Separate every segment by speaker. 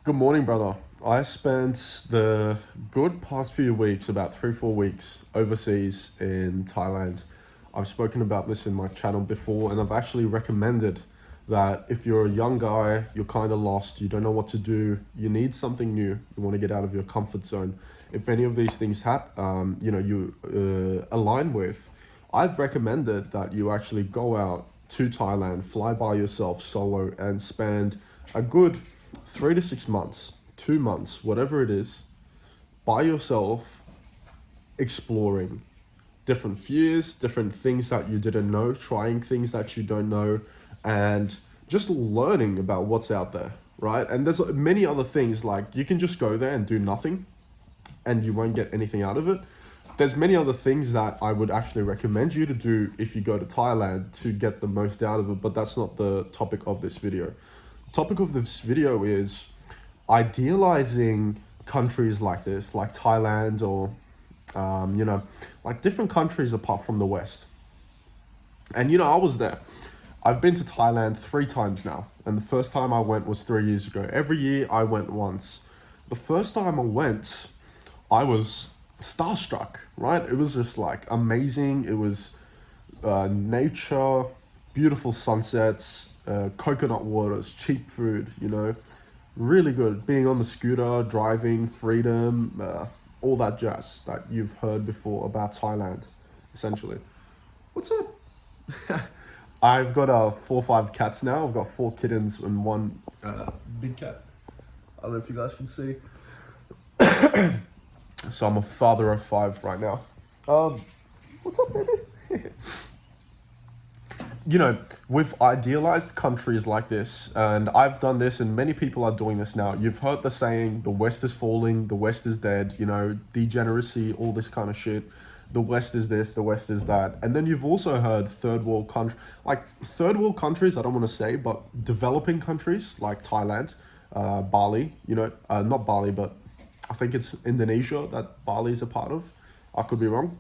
Speaker 1: Good morning, brother. I spent the good past few weeks, about 3, 4 weeks, overseas in Thailand. I've spoken about this in my channel before, and I've actually recommended that if you're a young guy, you're kind of lost, you don't know what to do, you need something new, you want to get out of your comfort zone. If any of these things you align with, I've recommended that you actually go out to Thailand, fly by yourself solo, and spend a good 3 to 6 months, 2 months, whatever it is, by yourself, exploring different fears, different things that you didn't know, trying things that you don't know, and just learning about what's out there, right? And there's many other things, like you can just go there and do nothing and you won't get anything out of it. There's many other things that I would actually recommend you to do if you go to Thailand to get the most out of it, but that's not the topic of this video. The topic of this video is idealizing countries like this, like Thailand or, like different countries apart from the West. And I was there. I've been to Thailand 3 times now, and the first time I went was 3 years ago. Every year I went once. The first time I went, I was starstruck, right? It was just like amazing. It was nature, beautiful sunsets, coconut waters, cheap food, really good. Being on the scooter, driving, freedom, all that jazz that you've heard before about Thailand, essentially. What's up? I've got 4 or 5 cats now. I've got 4 kittens and one big cat. I don't know if you guys can see. So I'm a father of 5 right now. What's up, baby? We've idealized countries like this, and I've done this, and many people are doing this now. You've heard the saying, the West is falling, the West is dead, degeneracy, all this kind of shit. The West is this, the West is that. And then you've also heard third world countries, I don't want to say, but developing countries like Thailand, Bali, not Bali, but I think it's Indonesia that Bali is a part of. I could be wrong.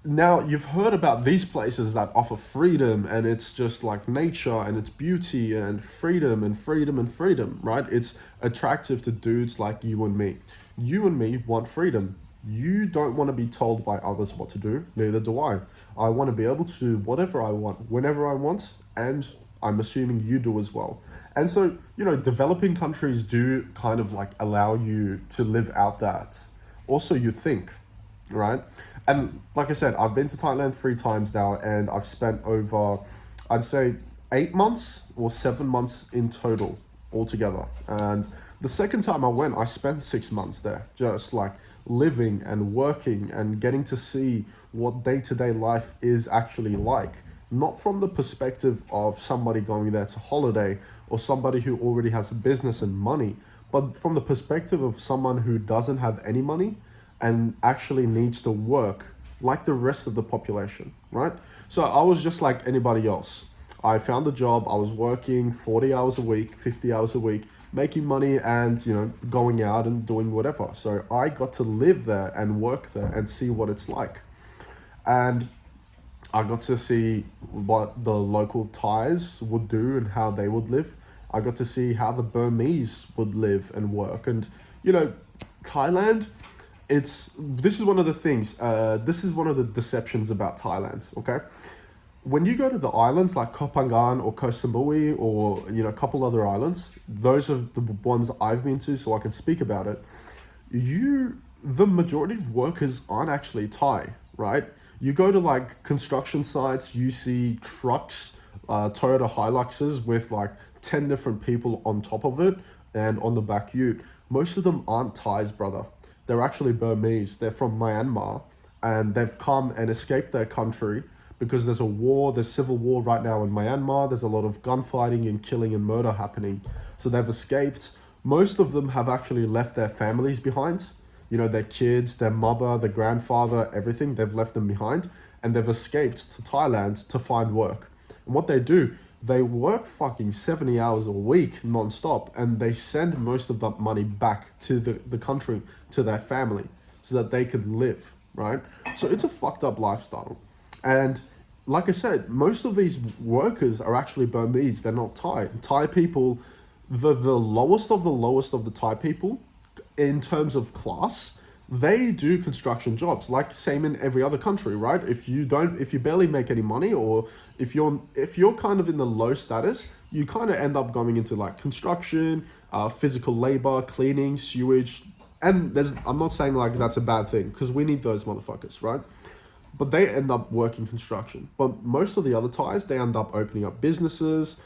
Speaker 1: Now, you've heard about these places that offer freedom, and it's just like nature and it's beauty and freedom and freedom and freedom, right? It's attractive to dudes like you and me. You and me want freedom. You don't want to be told by others what to do, neither do I. I want to be able to do whatever I want, whenever I want, and I'm assuming you do as well. And so, developing countries do kind of like allow you to live out that. Also, you think, right? And like I said, I've been to Thailand 3 times now, and I've spent over, I'd say, 8 months or 7 months in total altogether. And the second time I went, I spent 6 months there, just like living and working and getting to see what day-to-day life is actually like. Not from the perspective of somebody going there to holiday or somebody who already has a business and money, but from the perspective of someone who doesn't have any money and actually needs to work like the rest of the population, right? So I was just like anybody else. I found a job, I was working 40 hours a week, 50 hours a week, making money and, going out and doing whatever. So I got to live there and work there and see what it's like. And I got to see what the local Thais would do and how they would live. I got to see how the Burmese would live and work. And, Thailand, this is one of the things, this is one of the deceptions about Thailand, okay? When you go to the islands like Koh Phangan or Koh Samui or, a couple other islands, those are the ones I've been to, so I can speak about it. The majority of workers aren't actually Thai, right? You go to like construction sites, you see trucks, Toyota Hiluxes with like 10 different people on top of it and on the back ute. Most of them aren't Thais, brother. They're actually Burmese. They're from Myanmar, and they've come and escaped their country because there's civil war right now in Myanmar. There's a lot of gunfighting and killing and murder happening. So they've escaped. Most of them have actually left their families behind. Their kids, their mother, their grandfather, everything, they've left them behind, and they've escaped to Thailand to find work. And what they do, they work fucking 70 hours a week non-stop, and they send most of that money back to the country, to their family, so that they can live, right? So it's a fucked up lifestyle. And like I said, most of these workers are actually Burmese. They're not Thai. Thai people, the lowest of the Thai people, in terms of class, they do construction jobs, like same in every other country, right? If you barely make any money, or if you're kind of in the low status, you kind of end up going into like construction, physical labor, cleaning, sewage. And I'm not saying like that's a bad thing, because we need those motherfuckers, right? But they end up working construction. But most of the other Thais, they end up opening up businesses.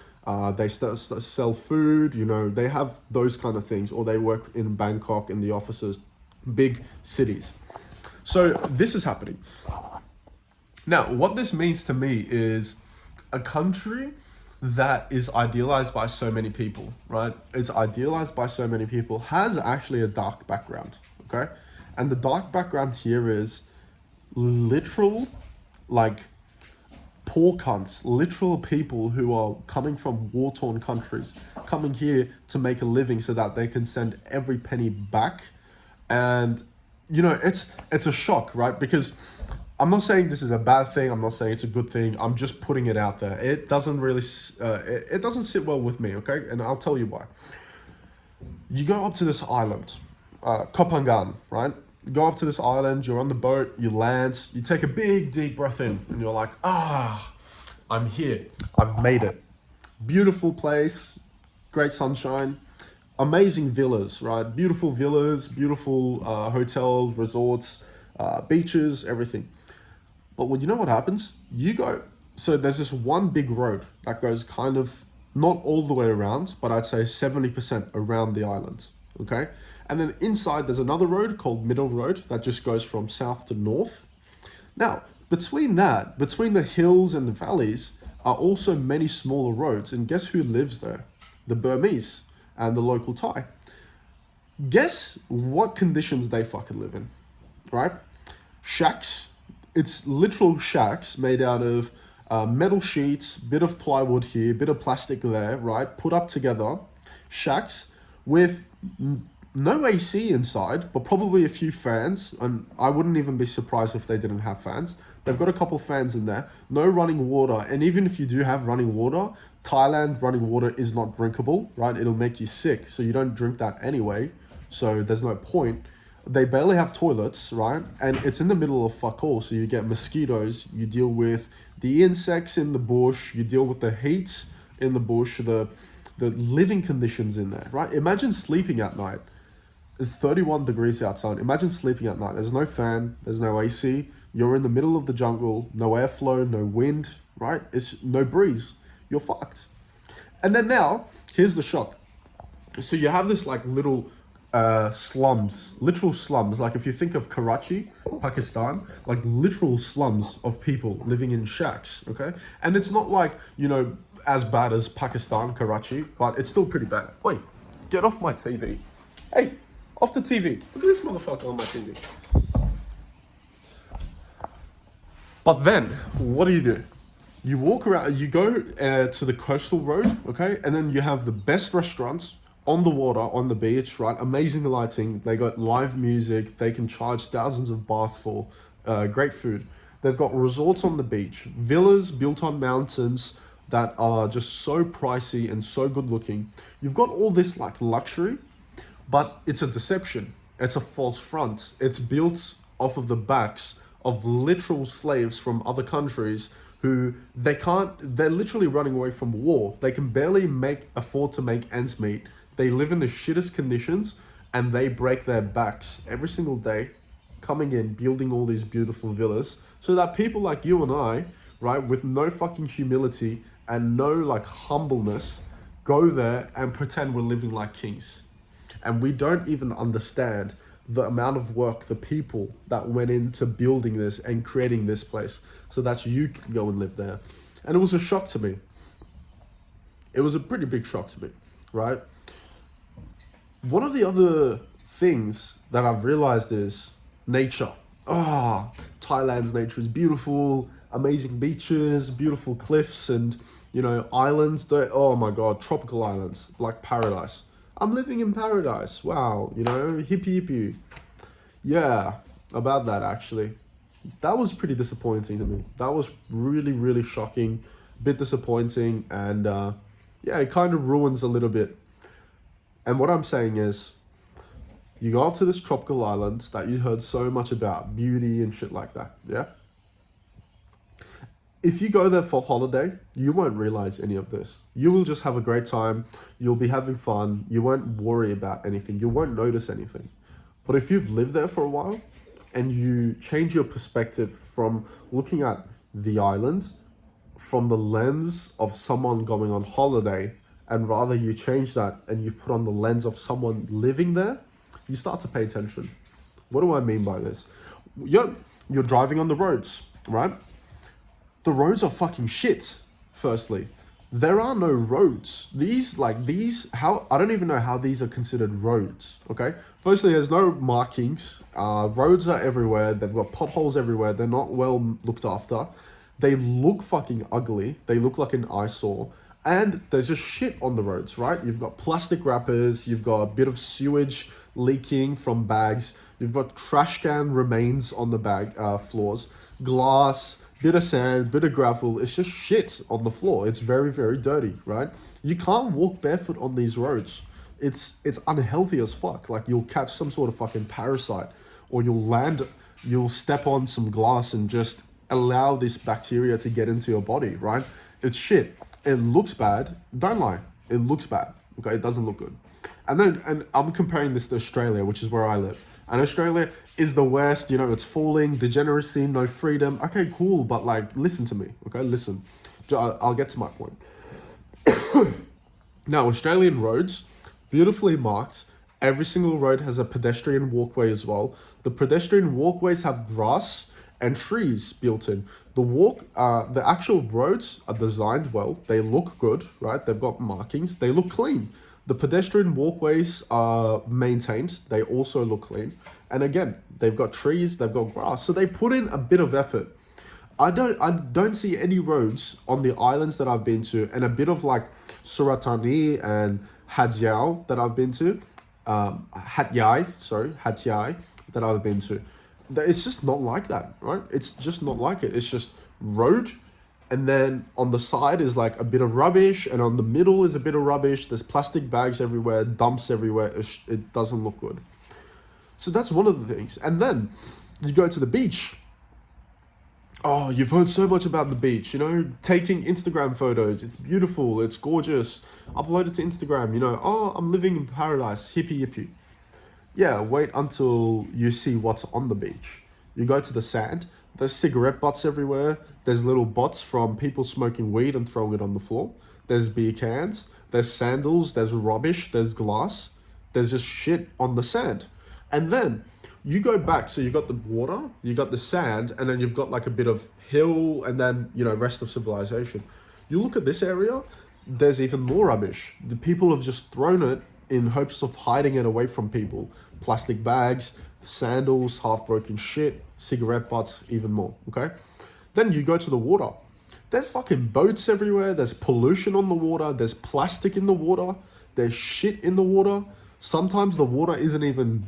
Speaker 1: They sell food. They have those kind of things, or they work in Bangkok in the offices, big cities. So this is happening. Now, what this means to me is a country that is idealized by so many people, right? It's idealized by so many people, has actually a dark background, okay? And the dark background here is literal, like, poor cunts, literal people who are coming from war-torn countries, coming here to make a living so that they can send every penny back. And, it's a shock, right? Because I'm not saying this is a bad thing. I'm not saying it's a good thing. I'm just putting it out there. It doesn't really, it doesn't sit well with me, okay? And I'll tell you why. You go up to this island, Kopangan, right? You go up to this island, you're on the boat, you land, you take a big, deep breath in, and you're like, I'm here. I've made it. Beautiful place, great sunshine, amazing villas, right? Beautiful villas, beautiful hotels, resorts, beaches, everything. But you know what happens? So there's this one big road that goes kind of, not all the way around, but I'd say 70% around the island, okay? And then inside there's another road called Middle Road that just goes from south to north. Now, between the hills and the valleys are also many smaller roads. And guess who lives there? The Burmese and the local Thai. Guess what conditions they fucking live in, right? Shacks. It's literal shacks made out of metal sheets, bit of plywood here, bit of plastic there, right? Put up together. Shacks with no AC inside, but probably a few fans. And I wouldn't even be surprised if they didn't have fans. They've got a couple fans in there. No running water. And even if you do have running water, Thailand running water is not drinkable, right? It'll make you sick. So you don't drink that anyway. So there's no point. They barely have toilets, right? And it's in the middle of fuck all. So you get mosquitoes, you deal with the insects in the bush, you deal with the heat in the bush, the living conditions in there, right? Imagine sleeping at night. It's 31 degrees outside. Imagine sleeping at night. There's no fan, there's no AC. You're in the middle of the jungle, no airflow, no wind, right? It's no breeze. You're fucked. And then now, here's the shock. So you have this like little slums, literal slums. Like if you think of Karachi, Pakistan, like literal slums of people living in shacks, okay? And it's not like, as bad as Pakistan, Karachi, but it's still pretty bad. Wait, get off my TV. Hey, off the TV. Look at this motherfucker on my TV. But then, what do? You walk around, you go to the coastal road, okay? And then you have the best restaurants on the water, on the beach, right? Amazing lighting. They got live music. They can charge thousands of bahts for great food. They've got resorts on the beach, villas built on mountains that are just so pricey and so good looking. You've got all this like luxury, but it's a deception. It's a false front. It's built off of the backs of literal slaves from other countries who they're literally running away from war. They can barely afford to make ends meet. They live in the shittest conditions and they break their backs every single day, coming in, building all these beautiful villas so that people like you and I, right, with no fucking humility and no like humbleness, go there and pretend we're living like kings. And we don't even understand the amount of work, the people that went into building this and creating this place so that you can go and live there. And it was a shock to me. It was a pretty big shock to me, right? One of the other things that I've realized is nature. Thailand's nature is beautiful, amazing beaches, beautiful cliffs, and islands. Oh my god, tropical islands, like paradise. I'm living in paradise. Wow, hippie hippie. Yeah, about that actually. That was pretty disappointing to me. That was really, really shocking, a bit disappointing, and it kind of ruins a little bit And what I'm saying is, you go up to this tropical island that you heard so much about, beauty and shit like that, yeah? If you go there for holiday, you won't realize any of this. You will just have a great time. You'll be having fun. You won't worry about anything. You won't notice anything. But if you've lived there for a while and you change your perspective from looking at the island from the lens of someone going on holiday, and rather you change that and you put on the lens of someone living there, you start to pay attention. What do I mean by this? You're driving on the roads, right? The roads are fucking shit, firstly. There are no roads. How, I don't even know how these are considered roads, okay? Firstly, there's no markings. Roads are everywhere. They've got potholes everywhere. They're not well looked after. They look fucking ugly. They look like an eyesore. And there's just shit on the roads, right? You've got plastic wrappers. You've got a bit of sewage leaking from bags. You've got trash can remains on the bag floors. Glass, bit of sand, bit of gravel. It's just shit on the floor. It's very, very dirty, right? You can't walk barefoot on these roads. It's unhealthy as fuck. Like, you'll catch some sort of fucking parasite, or you'll step on some glass and just allow this bacteria to get into your body, right? It's shit. It looks bad. Don't lie. It looks bad. Okay, it doesn't look good. And I'm comparing this to Australia, which is where I live. And Australia is the West, it's falling, degeneracy, no freedom. Okay, cool, but like, listen to me, okay? Listen. I'll get to my point. Now, Australian roads, beautifully marked. Every single road has a pedestrian walkway as well. The pedestrian walkways have grass and trees built in. The actual roads are designed well. They look good, right? They've got markings. They look clean. The pedestrian walkways are maintained. They also look clean. And again, they've got trees, they've got grass. So they put in a bit of effort. I don't see any roads on the islands that I've been to, and a bit of like Suratani and Hatyai that I've been to. Hatyai that I've been to. It's just not like that, right? It's just not like it. It's just road, and then on the side is like a bit of rubbish, and on the middle is a bit of rubbish. There's plastic bags everywhere, dumps everywhere. It doesn't look good. So that's one of the things. And then you go to the beach. Oh, you've heard so much about the beach, taking Instagram photos. It's beautiful, it's gorgeous. Upload it to Instagram, oh, I'm living in paradise, hippie yippee. Yeah, wait until you see what's on the beach. You go to the sand, there's cigarette butts everywhere. There's little butts from people smoking weed and throwing it on the floor. There's beer cans, there's sandals, there's rubbish, there's glass. There's just shit on the sand. And then you go back, so you got the water, you got the sand, and then you've got like a bit of hill, and then, rest of civilization. You look at this area, there's even more rubbish. The people have just thrown it in hopes of hiding it away from people. Plastic bags, sandals, half-broken shit, cigarette butts, even more, okay? Then you go to the water. There's fucking boats everywhere. There's pollution on the water. There's plastic in the water. There's shit in the water. Sometimes the water isn't even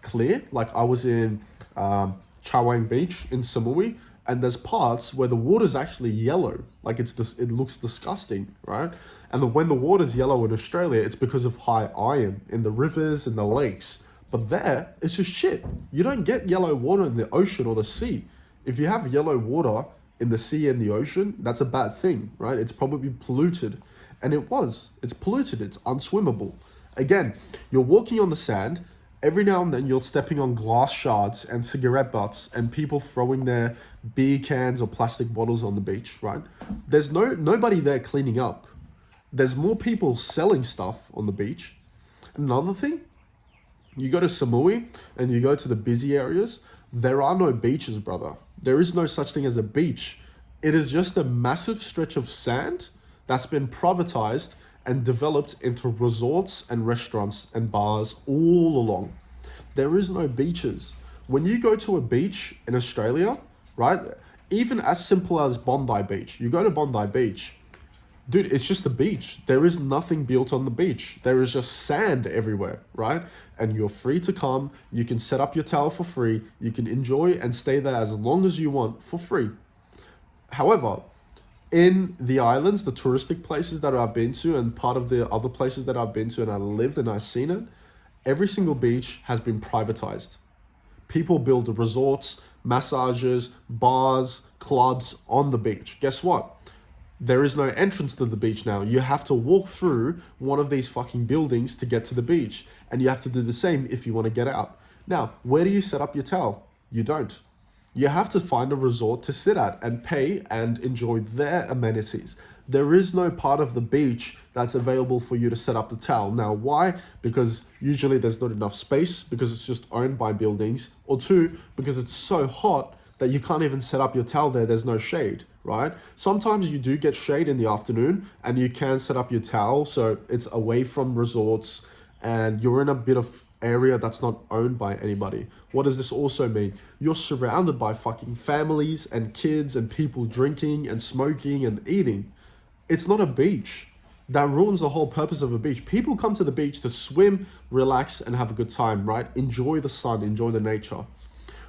Speaker 1: clear. Like, I was in Chawang Beach in Samui, and there's parts where the water's actually yellow. Like, it looks disgusting, right? And when the water's yellow in Australia, it's because of high iron in the rivers and the lakes. But there, it's just shit. You don't get yellow water in the ocean or the sea. If you have yellow water in the sea and the ocean, that's a bad thing, right? It's probably polluted. And it's polluted, it's unswimmable. Again, you're walking on the sand. Every now and then you're stepping on glass shards and cigarette butts and people throwing their beer cans or plastic bottles on the beach, right? There's nobody there cleaning up. There's more people selling stuff on the beach. Another thing, you go to Samui and you go to the busy areas, there are no beaches, brother. There is no such thing as a beach. It is just a massive stretch of sand that's been privatized and developed into resorts and restaurants and bars all along. There is no beaches. When you go to a beach in Australia, right, even as simple as Bondi Beach, you go to Bondi Beach, dude, it's just a beach. There is nothing built on the beach. There is just sand everywhere, right? And you're free to come. You can set up your tower for free. You can enjoy and stay there as long as you want for free. However, In the islands, the touristic places that I've been to, and part of the other places that I've been to and I lived and I've seen it, every single beach has been privatized. People build resorts, massages, bars, clubs on the beach. Guess what? There is no entrance to the beach now. You have to walk through one of these fucking buildings to get to the beach. And you have to do the same if you want to get out. Now, where do you set up your towel? You don't. You have to find a resort to sit at and pay and enjoy their amenities. There is no part of the beach that's available for you to set up the towel. Now, why? Because usually there's not enough space because it's just owned by buildings. Or two, because it's so hot that you can't even set up your towel there. There's no shade, right? Sometimes you do get shade in the afternoon and you can set up your towel so it's away from resorts and you're in a bit of area that's not owned by anybody. What does this also mean? You're surrounded by fucking families and kids and people drinking and smoking and eating. It's not a beach. That ruins the whole purpose of a beach. People come to the beach to swim, relax, and have a good time, right? Enjoy the sun, enjoy the nature.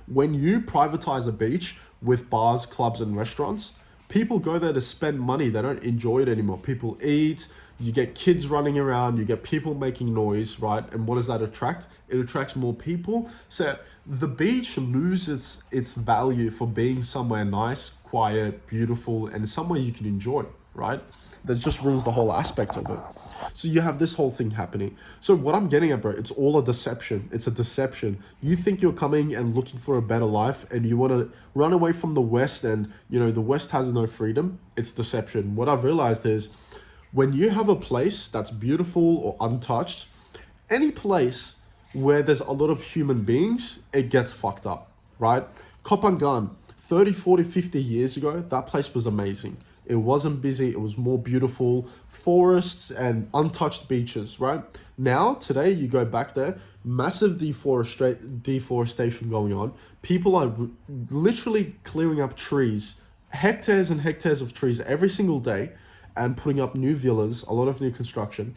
Speaker 1: When you privatize a beach with bars, clubs, and restaurants, people go there to spend money. They don't enjoy it anymore. People eat, you get kids running around, you get people making noise, right? And what does that attract? It attracts more people. So the beach loses its value for being somewhere nice, quiet, beautiful, and somewhere you can enjoy, right? That just ruins the whole aspect of it. So you have this whole thing happening. So what I'm getting at, bro, it's all a deception. It's a deception. You think you're coming and looking for a better life and you want to run away from the West and, you know, the West has no freedom. It's deception. What I've realized is when you have a place that's beautiful or untouched, any place where there's a lot of human beings, it gets fucked up, right? Kopangan, 30, 40, 50 years ago, that place was amazing. It wasn't busy. It was more beautiful, forests and untouched beaches, right? Now, today, you go back there, massive deforestation going on. People are literally clearing up trees, hectares and hectares of trees every single day and putting up new villas, a lot of new construction.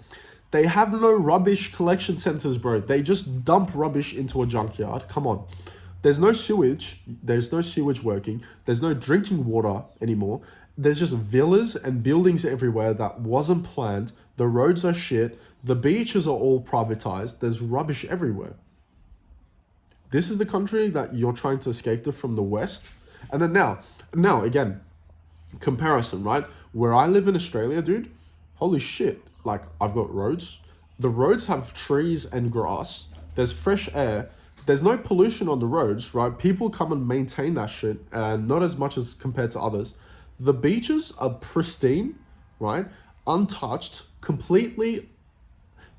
Speaker 1: They have no rubbish collection centers, bro. They just dump rubbish into a junkyard. Come on. There's no sewage. There's no sewage working. There's no drinking water anymore. There's just villas and buildings everywhere that wasn't planned. The roads are shit. The beaches are all privatized. There's rubbish everywhere. This is the country that you're trying to escape to from the West. And then now again, comparison, right? Where I live in Australia, dude, holy shit. Like, I've got roads. The roads have trees and grass. There's fresh air. There's no pollution on the roads, right? People come and maintain that shit, and not as much as compared to others. The beaches are pristine, right? Untouched, completely.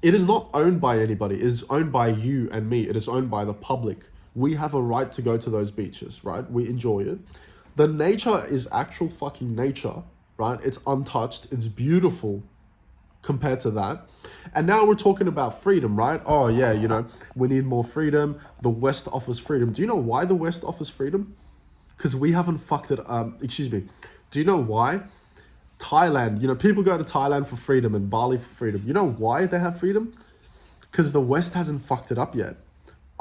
Speaker 1: It is not owned by anybody. It is owned by you and me. It is owned by the public. We have a right to go to those beaches, right? We enjoy it. The nature is actual fucking nature, right? It's untouched. It's beautiful compared to that. And now we're talking about freedom, right? Oh yeah, you know, we need more freedom. The West offers freedom. Do you know why the West offers freedom? Because we haven't fucked it up. Excuse me. Do you know why? Thailand, you know, people go to Thailand for freedom and Bali for freedom. You know why they have freedom? Because the West hasn't fucked it up yet.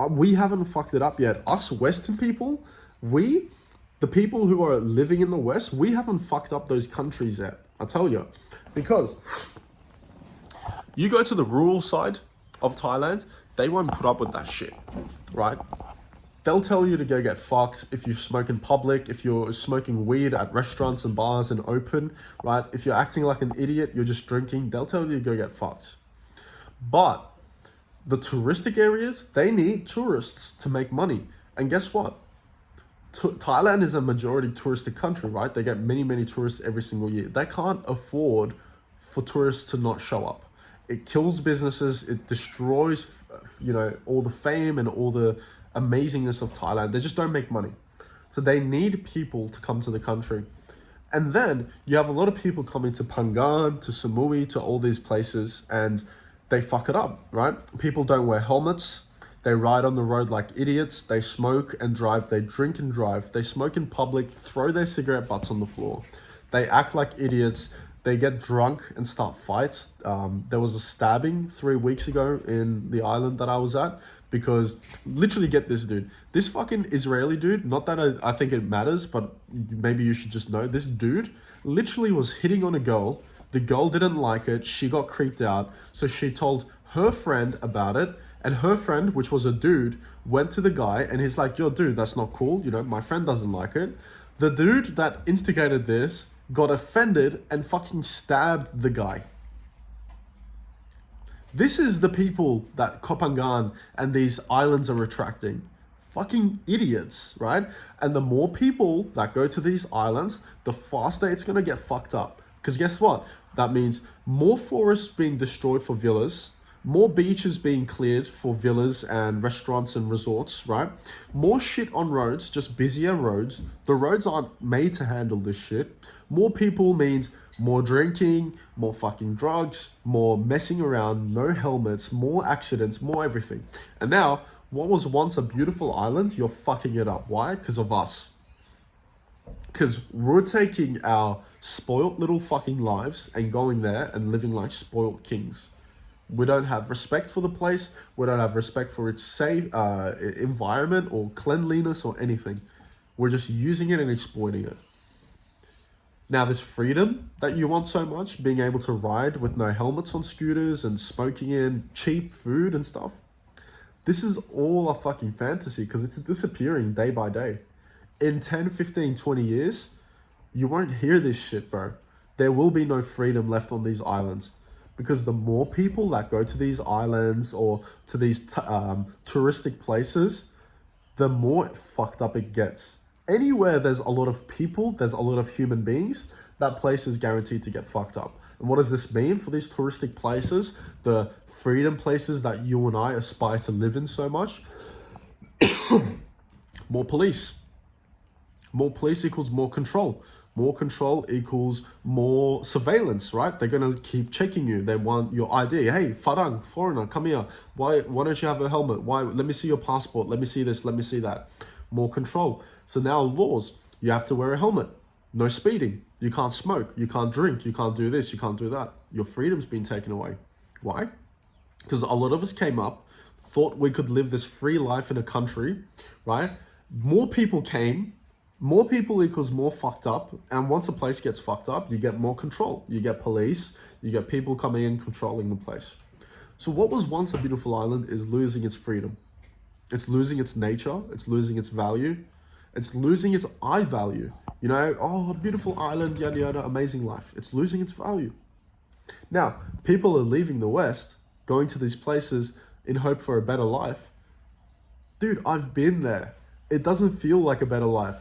Speaker 1: We haven't fucked it up yet. Us Western people, the people who are living in the West, we haven't fucked up those countries yet. I'll tell you. Because you go to the rural side of Thailand, they won't put up with that shit, right? They'll tell you to go get fucked if you smoke in public, if you're smoking weed at restaurants and bars and open, right? If you're acting like an idiot, you're just drinking, they'll tell you to go get fucked. But the touristic areas, they need tourists to make money. And guess what? Thailand is a majority touristic country, right? They get many, many tourists every single year. They can't afford for tourists to not show up. It kills businesses. It destroys, you know, all the fame and all the amazingness of Thailand. They just don't make money. So they need people to come to the country. And then you have a lot of people coming to Phangan, to Samui, to all these places, and they fuck it up, right? People don't wear helmets. They ride on the road like idiots. They smoke and drive. They drink and drive. They smoke in public, throw their cigarette butts on the floor. They act like idiots. They get drunk and start fights. There was a stabbing 3 weeks ago in the island that I was at because, literally, get this, dude. This fucking Israeli dude, not that I think it matters, but maybe you should just know, this dude literally was hitting on a girl. The girl didn't like it. She got creeped out. So she told her friend about it. And her friend, which was a dude, went to the guy and he's like, yo, dude, that's not cool. You know, my friend doesn't like it. The dude that instigated this got offended and fucking stabbed the guy. This is the people that Kopangan and these islands are attracting. Fucking idiots, right? And the more people that go to these islands, the faster it's gonna get fucked up. Because guess what? That means more forests being destroyed for villas, more beaches being cleared for villas and restaurants and resorts, right? More shit on roads, just busier roads. The roads aren't made to handle this shit. More people means more drinking, more fucking drugs, more messing around, no helmets, more accidents, more everything. And now, what was once a beautiful island, you're fucking it up. Why? Because of us. Because we're taking our spoiled little fucking lives and going there and living like spoiled kings. We don't have respect for the place. We don't have respect for its safe environment or cleanliness or anything. We're just using it and exploiting it. Now, this freedom that you want so much, being able to ride with no helmets on scooters and smoking in cheap food and stuff, this is all a fucking fantasy because it's disappearing day by day. In 10, 15, 20 years, you won't hear this shit, bro. There will be no freedom left on these islands because the more people that go to these islands or to these touristic places, the more fucked up it gets. Anywhere there's a lot of people, there's a lot of human beings, that place is guaranteed to get fucked up. And what does this mean for these touristic places, the freedom places that you and I aspire to live in so much? More police. More police equals more control. More control equals more surveillance, right? They're going to keep checking you. They want your ID. Hey, Farang, foreigner, come here. Why don't you have a helmet? Why? Let me see your passport. Let me see this. Let me see that. More control. So now laws, you have to wear a helmet. No speeding. You can't smoke. You can't drink. You can't do this. You can't do that. Your freedom's been taken away. Why? Because a lot of us came up, thought we could live this free life in a country, right? More people came. More people equals more fucked up. And once a place gets fucked up, you get more control. You get police. You get people coming in controlling the place. So what was once a beautiful island is losing its freedom. It's losing its nature. It's losing its value. It's losing its I value. You know, oh, a beautiful island, yada yada, amazing life. It's losing its value. Now, people are leaving the West, going to these places in hope for a better life. Dude, I've been there. It doesn't feel like a better life.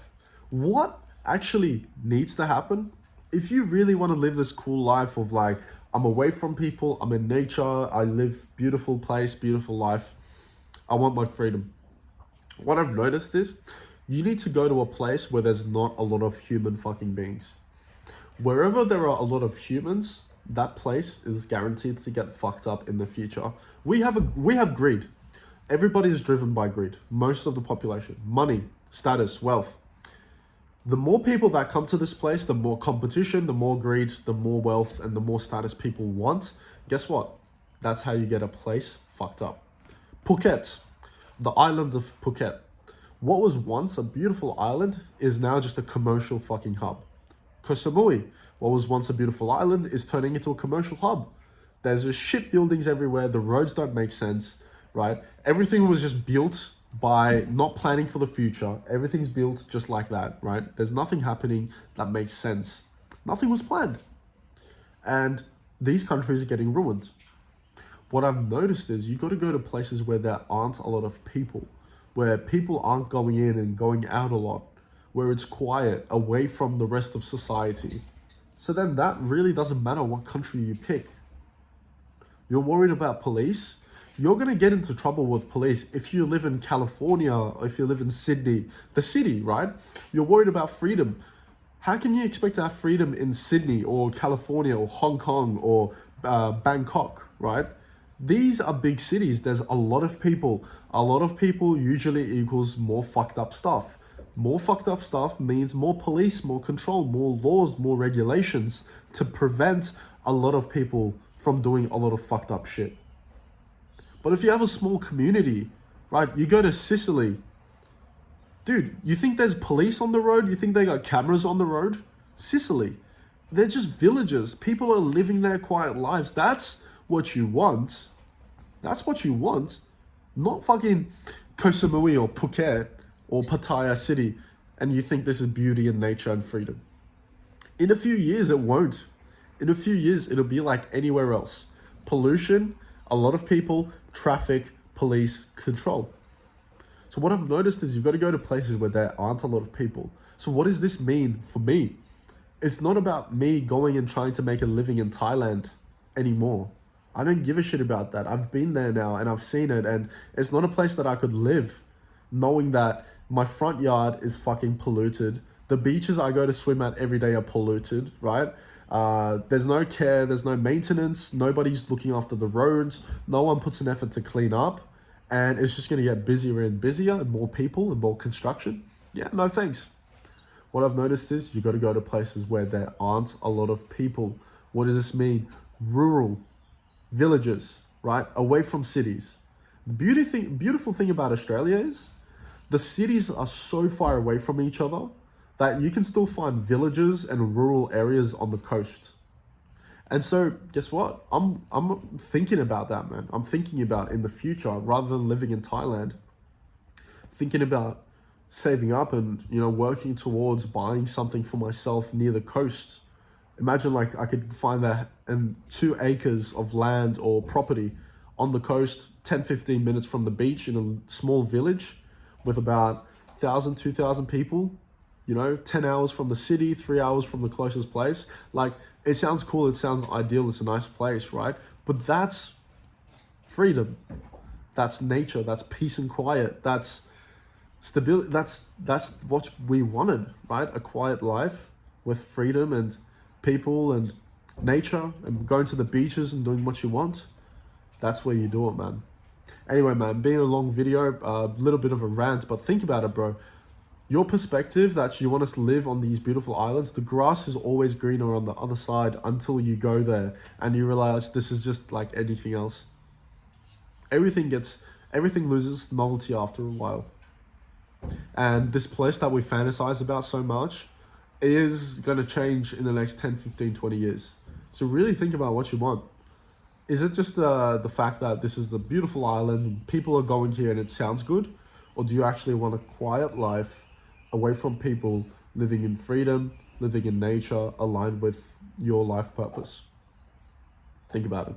Speaker 1: What actually needs to happen? If you really want to live this cool life of like, I'm away from people, I'm in nature, I live beautiful place, beautiful life, I want my freedom. What I've noticed is, you need to go to a place where there's not a lot of human fucking beings. Wherever there are a lot of humans, that place is guaranteed to get fucked up in the future. We have greed. Everybody is driven by greed. Most of the population. Money, status, wealth. The more people that come to this place, the more competition, the more greed, the more wealth, and the more status people want. Guess what? That's how you get a place fucked up. Phuket, the island of Phuket. What was once a beautiful island is now just a commercial fucking hub. Koh Samui, what was once a beautiful island is turning into a commercial hub. There's just shit buildings everywhere. The roads don't make sense, right? Everything was just built by not planning for the future. Everything's built just like that, right? There's nothing happening that makes sense. Nothing was planned. And these countries are getting ruined. What I've noticed is you got to go to places where there aren't a lot of people, where people aren't going in and going out a lot, where it's quiet, away from the rest of society. So then that really doesn't matter what country you pick. You're worried about police? You're going to get into trouble with police if you live in California, or if you live in Sydney, the city, right? You're worried about freedom. How can you expect to have freedom in Sydney or California or Hong Kong or Bangkok, right? These are big cities. There's a lot of people. A lot of people usually equals more fucked up stuff. More fucked up stuff means more police, more control, more laws, more regulations to prevent a lot of people from doing a lot of fucked up shit. But if you have a small community, right, you go to Sicily, dude, you think there's police on the road? You think they got cameras on the road? Sicily. They're just villages. People are living their quiet lives. That's what you want. That's what you want. Not fucking Koh Samui or Phuket or Pattaya City, and you think this is beauty and nature and freedom. In a few years, it won't. In a few years, it'll be like anywhere else. Pollution, a lot of people, traffic, police, control. So what I've noticed is you've got to go to places where there aren't a lot of people. So what does this mean for me? It's not about me going and trying to make a living in Thailand anymore. I don't give a shit about that. I've been there now and I've seen it, and it's not a place that I could live knowing that my front yard is fucking polluted. The beaches I go to swim at every day are polluted, right? There's no care, there's no maintenance, nobody's looking after the roads, no one puts an effort to clean up, and it's just going to get busier and busier and more people and more construction. Yeah, no thanks. What I've noticed is you got to go to places where there aren't a lot of people. What does this mean? Rural villages, right? Away from cities. The beautiful thing about Australia is the cities are so far away from each other that you can still find villages and rural areas on the coast. And so, guess what? I'm thinking about that, man. I'm thinking about in the future, rather than living in Thailand, thinking about saving up and, you know, working towards buying something for myself near the coast. Imagine like I could find that in 2 acres of land or property on the coast, 10-15 minutes from the beach in a small village with about 1,000-2,000 people, you know, 10 hours from the city, 3 hours from the closest place. Like, it sounds cool, it sounds ideal, it's a nice place, right? But that's freedom. That's nature, that's peace and quiet, that's stability, that's what we wanted, right? A quiet life with freedom and people and nature and going to the beaches and doing what you want. That's where you do it, man. Anyway, man, being a long video, a little bit of a rant, but think about it, bro. Your perspective that you want us to live on these beautiful islands, the grass is always greener on the other side until you go there and you realize this is just like anything else. Everything loses novelty after a while. And this place that we fantasize about so much is going to change in the next 10, 15, 20 years. So really think about what you want. Is it just the fact that this is the beautiful island and people are going here and it sounds good? Or do you actually want a quiet life away from people, living in freedom, living in nature, aligned with your life purpose? Think about it.